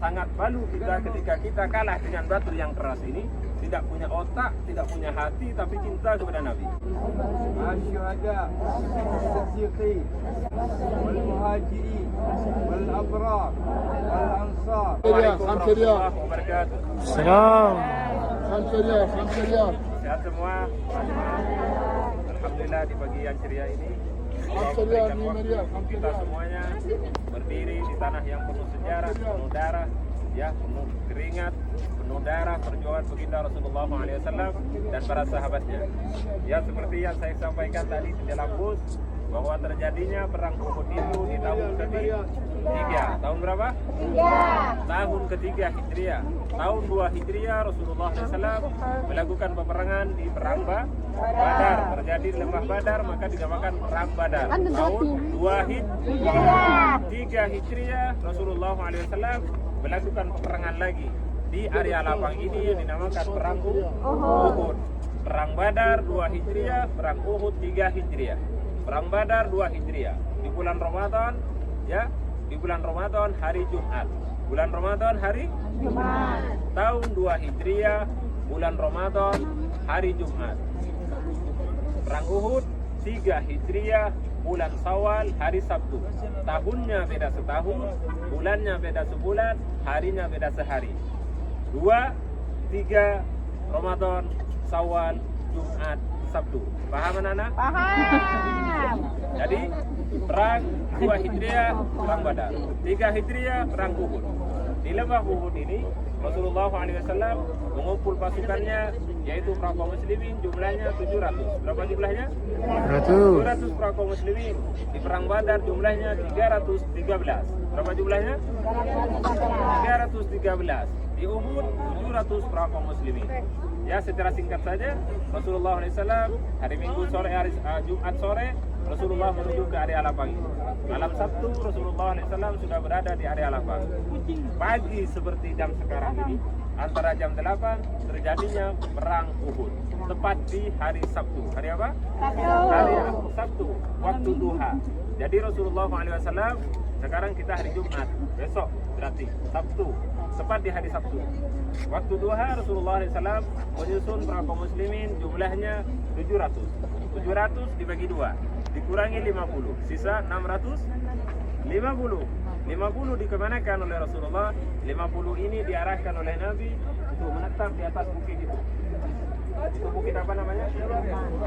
sangat malu kita ketika kita kalah dengan batu yang keras ini, tidak punya otak, tidak punya hati, tapi cinta kepada Nabi. الشهداء والصديقين والمهاجرين والأبرار والأنصار. Waalaikumsalam warahmatullahi wabarakatuh. Salam. Sehat semua. Alhamdulillah di pagi yang ceria ini Allah memberikan waktu kita semuanya berdiri di tanah yang penuh sejarah, penuh darah, ya, penuh keringat, penuh darah perjuangan baginda Rasulullah SAW dan para sahabatnya. Ya, seperti yang saya sampaikan tadi di dalam bus, bahwa terjadinya perang Uhud itu di tahun ketiga. Tahun berapa? Tahun ketiga Hijriah. Tahun 2 Hijriah Rasulullah SAW melakukan peperangan di perang Badar. Terjadi di lembah Badar, maka dinamakan perang Badar. Tahun 2 Hijriah. 3 Hijriah Rasulullah SAW melakukan peperangan lagi di area lapang ini yang dinamakan perang Uhud. Perang Badar 2 Hijriah, perang Uhud 3 Hijriah. Perang Badar 2 Hijriah di bulan Ramadan, ya, di bulan Ramadan hari Jumat. Bulan Ramadan hari Jumat. Tahun 2 Hijriah, bulan Ramadan hari Jumat. Perang Uhud 3 Hijriah, bulan Syawal hari Sabtu. Tahunnya beda setahun, bulannya beda sebulan, harinya beda sehari. 2, 3 Ramadan, Syawal, Jumat, Sabtu. Paham anak-anak? Paham. Jadi perang 2 Hijriah perang Badar, 3 Hijriah perang Uhud. Di lembah Uhud ini Rasulullah SAW mengumpul pasukannya, yaitu para kaum muslimin, jumlahnya 700. Berapa jumlahnya? 700 para kaum muslimin. Di perang Badar jumlahnya 313. Berapa jumlahnya? 313. Di Uhud 700 para kaum muslimin. Ya, secara singkat saja, Rasulullah SAW hari Minggu sore, hari Jumat sore, Rasulullah menuju ke area lapang ini. Malam Sabtu Rasulullah SAW sudah berada di area lapang. Pagi seperti jam sekarang ini, antara jam 8 terjadinya perang Uhud. Tepat di hari Sabtu. Hari apa? Hari Sabtu, waktu duha. Jadi Rasulullah SAW, sekarang kita hari Jumat, besok berarti Sabtu. Tepat di hari Sabtu. Waktu duha Rasulullah SAW menyusun para kaum muslimin, jumlahnya 700. 700 dibagi 2, dikurangi 50, sisa 650. 50 dikemanakan oleh Rasulullah, 50 ini diarahkan oleh Nabi untuk menetap di atas bukit itu. Itu bukit apa namanya?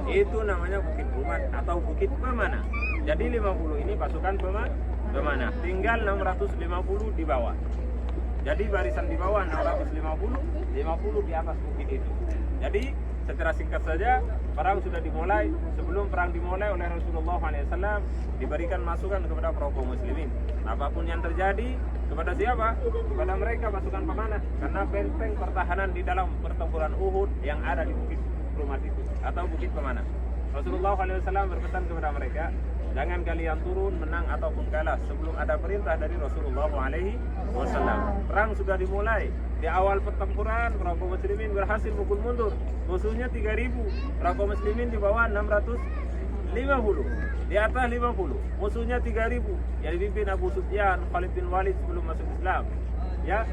Itu namanya Bukit Umat atau Bukit Pemanah. Jadi 50 ini pasukan pemanah. Tinggal 650 di bawah. Jadi barisan di bawah 650, 50 di atas bukit itu. Jadi secara singkat saja, perang sudah dimulai. Sebelum perang dimulai oleh Rasulullah SAW diberikan masukan kepada para kaum muslimin. Apapun yang terjadi, kepada siapa? Kepada mereka pasukan pemanah. Karena benteng pertahanan di dalam pertempuran Uhud yang ada di Bukit Rumat itu atau Bukit Pemanah. Rasulullah SAW berpesan kepada mereka, jangan kalian turun menang ataupun kalah sebelum ada perintah dari Rasulullah SAW. Perang sudah dimulai. Di awal pertempuran, para kaum muslimin berhasil mukul mundur. Musuhnya 3.000, para kaum muslimin di bawah 650. Di atas 50, musuhnya 3.000. Yang dipimpin Abu Sufyan, Khalid bin Walid sebelum masuk Islam. Ya,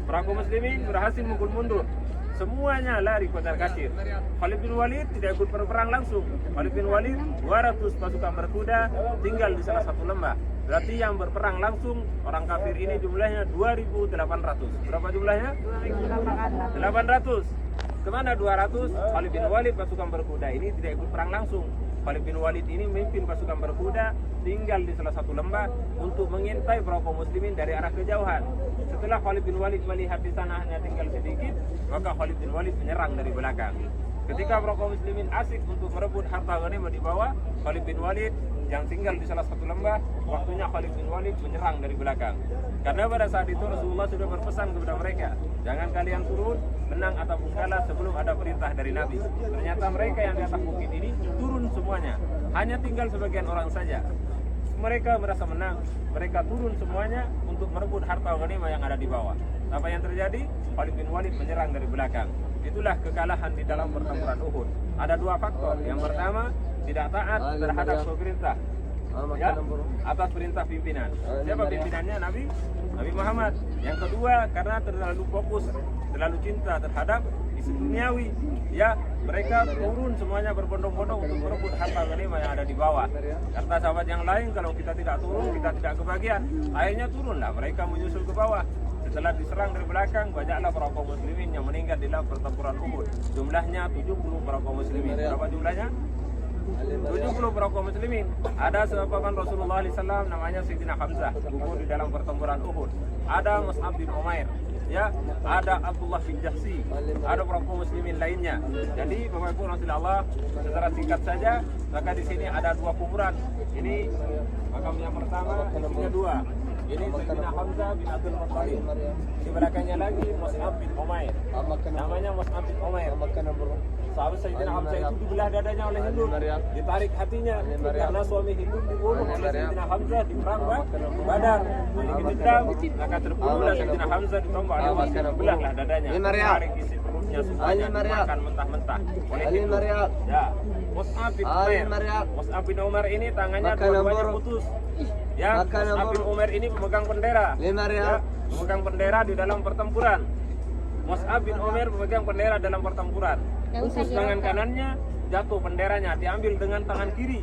para kaum muslimin berhasil mukul mundur. Semuanya lari kocar kacir. Khalid bin Walid tidak ikut berperang langsung. Khalid bin Walid 200 pasukan berkuda tinggal di salah satu lembah. Berarti yang berperang langsung orang kafir ini jumlahnya 2.800. Berapa jumlahnya? 800. Kemana 200? Khalid bin Walid pasukan berkuda ini tidak ikut perang langsung. Khalid bin Walid ini memimpin pasukan berkuda tinggal di salah satu lembah untuk mengintai para kaum muslimin dari arah kejauhan. Setelah Khalid bin Walid melihat di sana hanya tinggal sedikit, maka Khalid bin Walid menyerang dari belakang. Ketika para kaum muslimin asik untuk merebut harta ghanimah di bawah, Khalid bin Walid yang tinggal di salah satu lembah, waktunya Khalid bin Walid menyerang dari belakang. Karena pada saat itu Rasulullah sudah berpesan kepada mereka, jangan kalian turun menang ataupun kalah sebelum ada perintah dari Nabi. Ternyata mereka yang di atas bukit ini turun semuanya, hanya tinggal sebagian orang saja. Mereka merasa menang, mereka turun semuanya untuk merebut harta ghanimah yang ada di bawah. Apa yang terjadi? Khalid bin Walid menyerang dari belakang. Itulah kekalahan di dalam pertempuran Uhud. Ada dua faktor. Yang pertama, tidak taat terhadap pemerintah. ya, atas perintah pimpinan. Siapa pimpinannya? Nabi Muhammad. Yang kedua, karena terlalu fokus, terlalu cinta terhadap isu duniawi, ya, mereka turun semuanya berbondong-bondong untuk merebut harta ghanimah yang ada di bawah. Kata sahabat yang lain, kalau kita tidak turun, kita tidak kebagian. Akhirnya turunlah mereka menyusul ke bawah. Setelah diserang dari belakang, banyaklah para kaum muslimin yang meninggal di dalam pertempuran Uhud. Jumlahnya 70 para kaum muslimin. Berapa jumlahnya? 70 para kaum muslimin. Ada sahabat Rasulullah SAW namanya Sayyidina Hamzah, gugur di dalam pertempuran Uhud. Ada Mus'ab bin Umair, ya, ada Abdullah bin Jahsi, ada para kaum muslimin lainnya. Jadi Bapak Ibu Rasulullah, secara singkat saja, maka di sini ada dua kuburan. Ini makam yang pertama, isinya dua. Ini Sayyidina Hamzah bin Abdul Muttalib. Di belakangnya lagi Mus'ab bin Umair. Namanya Mus'ab bin Umair. Sahabat Sayyidina Hamzah itu dibelah dadanya oleh Hindun, ditarik hatinya karena suami Hindun dibunuh oleh Sayyidina Hamzah di perang Badar. Memiliki dendam, maka terbunuhlah Sayyidina Hamzah ditombak oleh Hindun, dibelahlah dadanya, ditarik isi perutnya semuanya, dimakan mentah-mentah oleh Hindun. Ya, Mus'ab bin Umair. Mus'ab bin Umair ini tangannya dua-duanya putus. Ya, Mus'ab bin Umair ini pemegang bendera. Ya, pemegang bendera di dalam pertempuran. Mus'ab bin Umair pemegang bendera dalam pertempuran. Putus tangan kanannya, jatuh benderanya, diambil dengan tangan kiri,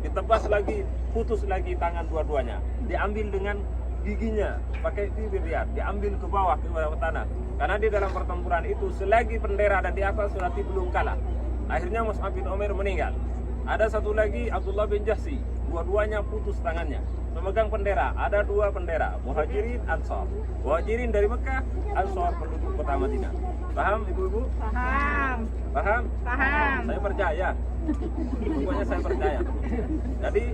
ditebas lagi, putus lagi tangan dua-duanya, diambil dengan giginya, pakai bibir dia, diambil ke bawah tanah. Karena di dalam pertempuran itu selagi bendera ada di atas berarti belum kalah. Akhirnya Mus'ab bin Umair meninggal. Ada satu lagi Abdullah bin Jahsi, dua-duanya putus tangannya. Pemegang bendera, ada dua bendera, Muhajirin, Ansar. Muhajirin dari Mekah, Ansar penduduk kota Madinah. Paham ibu-ibu? Paham. Paham? Paham. Saya percaya. Pokoknya saya percaya. Jadi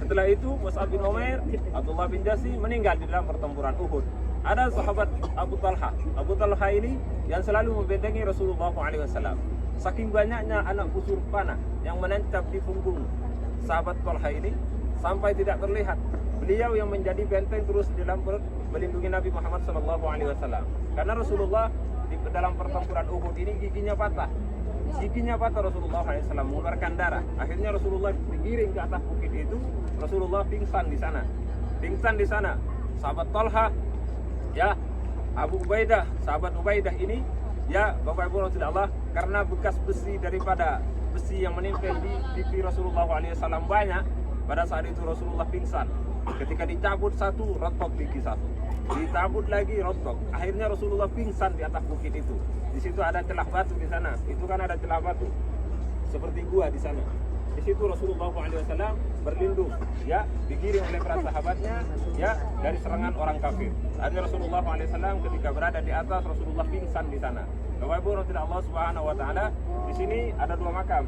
setelah itu Mus'ab bin Umair, Abdullah bin Jahsi meninggal di dalam pertempuran Uhud. Ada sahabat Abu Talha. Abu Talha ini yang selalu membentengi Rasulullah SAW. Saking banyaknya anak busur panah yang menancap di punggung sahabat Talha ini sampai tidak terlihat. Beliau yang menjadi benteng terus di dalam melindungi Nabi Muhammad SAW. Karena Rasulullah di dalam pertempuran Uhud ini giginya patah. Giginya patah Rasulullah SAW, mengeluarkan darah. Akhirnya Rasulullah digiring ke atas bukit itu. Rasulullah pingsan di sana. Pingsan di sana. Sahabat Talha, ya, Abu Ubaidah, sahabat Ubaidah ini, ya, Bapak Ibu Rasulullah, karena bekas besi daripada besi yang menempel di pipi Rasulullah SAW banyak. Pada saat itu Rasulullah pingsan. Ketika dicabut satu, rontok gigi satu. Dicabut lagi, rontok. Akhirnya Rasulullah pingsan di atas bukit itu. Di situ ada celah batu di sana. Itu kan ada celah batu, seperti gua di sana. Di situ Rasulullah SAW berlindung, ya, digiring oleh para sahabatnya, ya, dari serangan orang kafir. Akhirnya Rasulullah SAW ketika berada di atas, Rasulullah pingsan di sana. Bapak Ibu Rasulullah Subhanahu Wa Taala, di sini ada dua makam.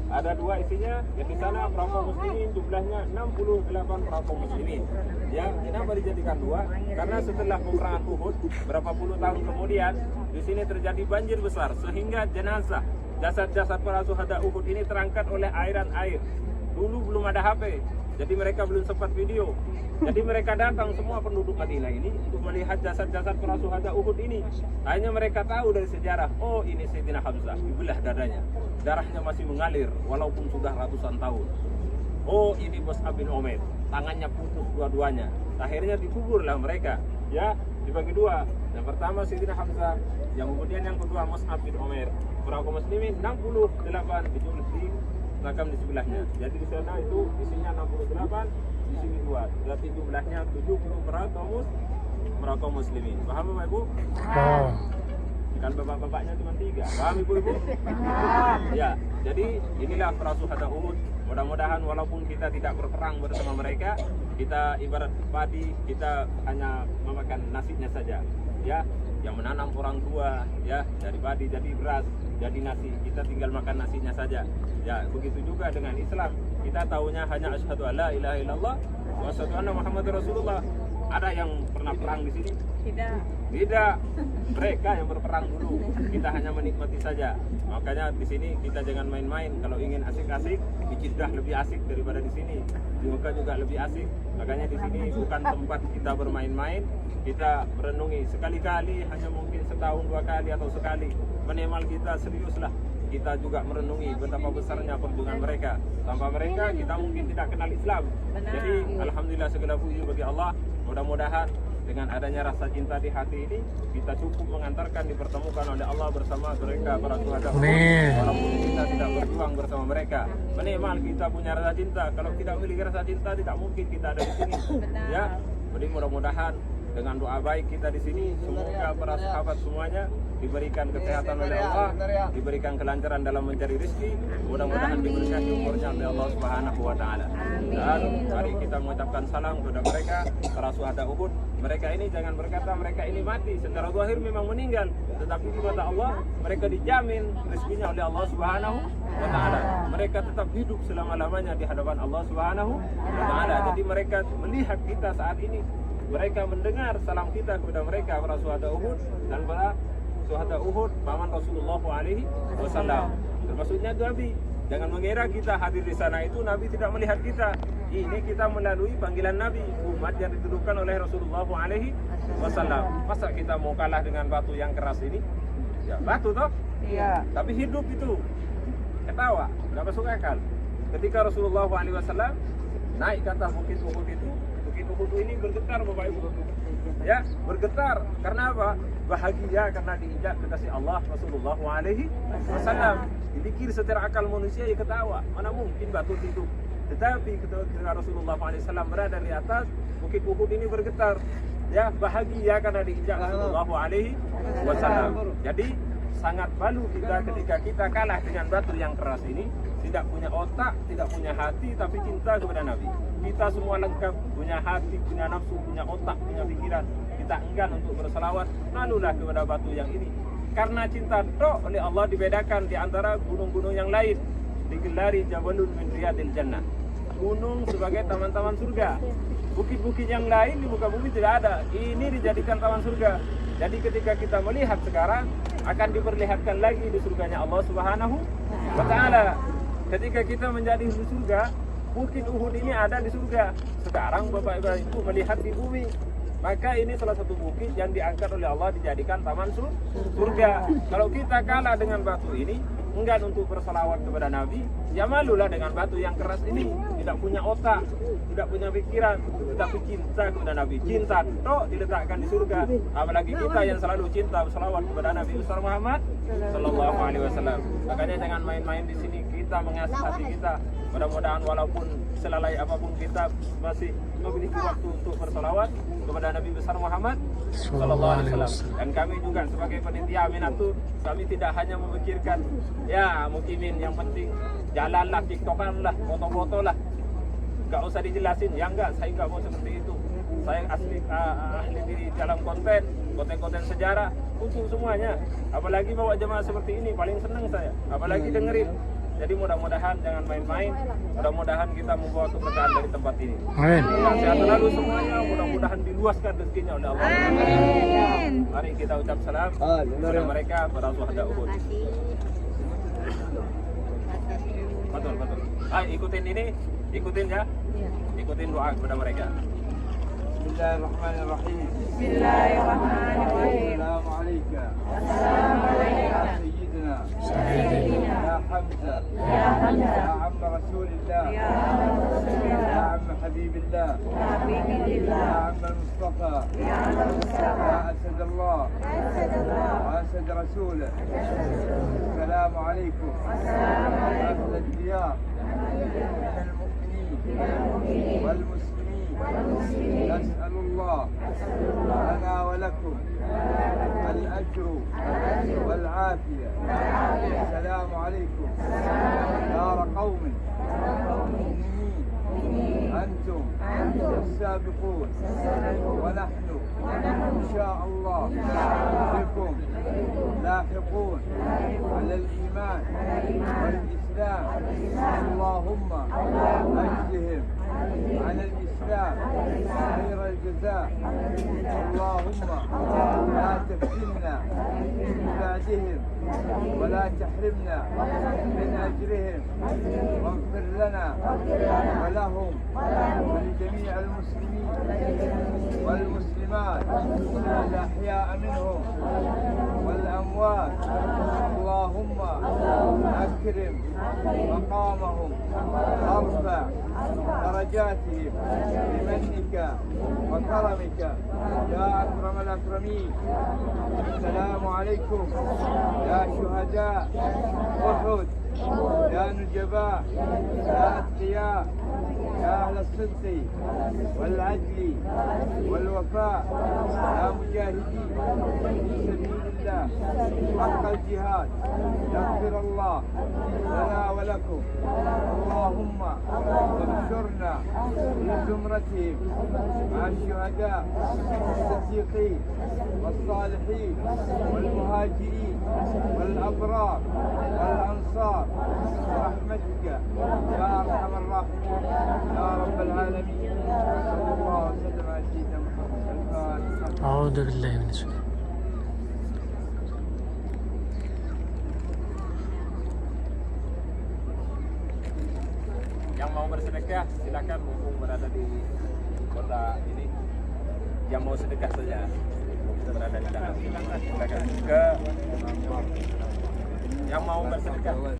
Ada dua isinya, dan di sana para kaum muslimin jumlahnya 68 para kaum muslimin. Ya, kenapa dijadikan dua? Karena setelah peperangan Uhud, berapa puluh tahun kemudian, di sini terjadi banjir besar sehingga jenazah, jasad-jasad para syuhada Uhud ini terangkat oleh airan air. Dulu belum ada HP, jadi mereka belum sempat video. Jadi mereka datang semua penduduk Madinah ini untuk melihat jasad-jasad para syuhada Uhud ini. Akhirnya mereka tahu dari sejarah, oh ini Sayyidina Hamzah, dibelah dadanya. Darahnya masih mengalir walaupun sudah ratusan tahun. Oh ini Mus'ab bin Umair, tangannya putus dua-duanya. Akhirnya dikuburlah mereka, ya, dibagi dua. Yang pertama Sayyidina Hamzah, yang kemudian yang kedua Mus'ab bin Umair. Para kaum muslimin 68 di makam di sebelahnya. Jadi di sana itu isinya 68, di sini dua. Berarti jumlahnya 70 para kaum muslimin. Paham Bapak Ibu? Paham. Kan bapak-bapaknya cuma 3. Paham Ibu-ibu? Ya, jadi inilah para syuhada Uhud. Mudah-mudahan walaupun kita tidak berperang bersama mereka, kita ibarat padi, kita hanya memakan nasinya saja. Ya, yang menanam orang tua, ya, dari padi jadi beras, jadi nasi, kita tinggal makan nasinya saja. Ya, begitu juga dengan Islam. Kita tahunya hanya asyhadu alla ilaha illallah wa asyhadu anna Muhammadar Rasulullah. Ada yang pernah perang di sini? Tidak. Mereka yang berperang dulu. Kita hanya menikmati saja. Makanya di sini kita jangan main-main. Kalau ingin asik-asik, di Jeddah lebih asik daripada di sini. Di Mekah juga lebih asik. Makanya di sini bukan tempat kita bermain-main. Kita merenungi sekali-kali, hanya mungkin setahun 2 kali atau sekali. Minimal kita seriuslah kita juga merenungi betapa besarnya perjuangan mereka. Tanpa mereka kita mungkin tidak kenal Islam. Jadi alhamdulillah segala puji bagi Allah. Mudah-mudahan dengan adanya rasa cinta di hati ini kita cukup mengantarkan dipertemukan oleh Allah bersama mereka para syuhada. Walaupun kita tidak berjuang bersama mereka. Minimal kita punya rasa cinta. Kalau tidak memiliki rasa cinta tidak mungkin kita ada di sini. Ya. Jadi mudah-mudahan dengan doa baik kita di sini, semoga para sahabat semuanya diberikan kesehatan oleh Allah, diberikan kelancaran dalam mencari rezeki, mudah-mudahan diberkahi umurnya oleh Allah Subhanahu wa taala. Dan mari kita mengucapkan salam kepada mereka para syuhada Uhud. Mereka ini jangan berkata mereka ini mati, secara zahir memang meninggal, tetapi di mata Allah mereka dijamin rezekinya oleh Allah Subhanahu wa taala. Mereka tetap hidup selama-lamanya di hadapan Allah Subhanahu wa taala. Jadi mereka melihat kita saat ini, mereka mendengar salam kita kepada mereka para syuhada Uhud dan para syuhada Uhud paman Rasulullah alaihi wasallam. Termasuknya Nabi. Jangan mengira kita hadir di sana itu Nabi tidak melihat kita. Ini kita melalui panggilan Nabi, umat yang dituduhkan oleh Rasulullah alaihi wasallam. Masa kita mau kalah dengan batu yang keras ini? Ya batu toh? Iya. Tapi hidup itu ketawa, nggak masuk akal. Ketika Rasulullah alaihi wasallam naik ke atas bukit Uhud itu, bukit Uhud ini bergetar Bapak Ibu. Ya, bergetar. Karena apa? Bahagia karena diinjak kekasih Allah Rasulullah alaihi wasallam. Dipikir secara akal manusia ya ketawa. Mana mungkin batu hidup. Tetapi ketika Rasulullah SAW berada di atas bukit Uhud ini bergetar. Ya, bahagia karena diinjak Rasulullah alaihi wasallam. Jadi sangat malu kita ketika kita kalah dengan batu yang keras ini, tidak punya otak, tidak punya hati, tapi cinta kepada Nabi. Kita semua lengkap, punya hati, punya nafsu, punya otak, punya pikiran. Kita enggan untuk berselawat, malulah kepada batu yang ini. Karena cinta tok oleh Allah dibedakan di antara gunung-gunung yang lain. Digelari Jabalun min Riyadil Jannah. Gunung sebagai taman-taman surga. Bukit-bukit yang lain di muka bumi tidak ada. Ini dijadikan taman surga. Jadi ketika kita melihat sekarang, akan diperlihatkan lagi di surganya Allah Subhanahu wa taala. Ketika kita menjadi di surga, bukit Uhud ini ada di surga. Sekarang Bapak Ibu melihat di bumi. Maka ini salah satu bukit yang diangkat oleh Allah dijadikan taman surga. Kalau kita kalah dengan batu ini, enggan untuk berselawat kepada Nabi, ya malulah dengan batu yang keras ini. Tidak punya otak, tidak punya pikiran, tetapi cinta kepada Nabi. Cinta tok diletakkan di surga. Apalagi kita yang selalu cinta berselawat kepada Nabi besar Muhammad sallallahu alaihi wasallam. Makanya jangan main-main di sini, kita mengasah hati kita. Mudah-mudahan walaupun selalai apapun kita masih memiliki waktu untuk berselawat kepada Nabi besar Muhammad sallallahu alaihi wasallam. Dan kami juga sebagai panitia Aminatur, kami tidak hanya memikirkan ya mukimin, yang penting jalanlah, tiktokan lah, foto-foto lah, nggak usah dijelasin. Ya enggak, saya nggak mau seperti itu. Saya ahli di dalam konten sejarah untuk semuanya. Apalagi bawa jemaah seperti ini, paling senang saya. Apalagi dengerin. Jadi mudah-mudahan jangan main-main. Mudah-mudahan kita membawa keberkahan dari tempat ini. Amin. Sehat selalu semuanya. Mudah-mudahan diluaskan rezekinya oleh Allah. Amin. Mari kita ucap salam kepada mereka, para syuhada Uhud. Betul. Ikutin ini, ikutin ya. Ikutin doa kepada mereka. Bismillahirrahmanirrahim. Bismillahirrahmanirrahim. Assalamualaikum. سيدنا يا حمزة يا عم رسول الله يا عم حبيب الله يا عم المصطفى يا أسد الله وأسد رسوله. السلام عليكم أهل الديار من المؤمنين والمسلمين. نسأل الله لنا ولكم الأجر والعافية. السلام عليكم دار قوم مؤمنين أنتم السابقون، ونحن إن شاء الله بكم لاحقون على الإيمان والإسلام. اللهم أجزهم على الإسلام خير الجزاء. اللهم لا تفتنا من بعدهم ولا تحرمنا من أجرهم، واغفر لنا ولهم ولجميع المسلمين والمسلمات الأحياء منهم والأموات. اللهم اللهم أكرم مقامهم وارفع درجاتهم بمنك وكرمك يا أكرم الأكرمين. السلام عليكم يا شهداء أحد، يا نجباء، يا أتقياء، يا أهل الصدق والعدل والوفاء، يا مجاهدين في سبيل الله حق الجهاد. يغفر الله لنا ولكم. اللهم احشرنا في زمرتهم مع الشهداء والصديقين والصالحين والمهاجرين والأبرار والأنصار برحمتك يا أرحم الراحمين يا رب العالمين. صلى الله وسلم على سيدنا محمد الفاتح. أعوذ بالله من الشيطان. Yang mau bersedekah silakan, mumpung berada di kota ini. Yang mau sedekah saja kita berada di dalam. Silakan ke yang mau bersedekah.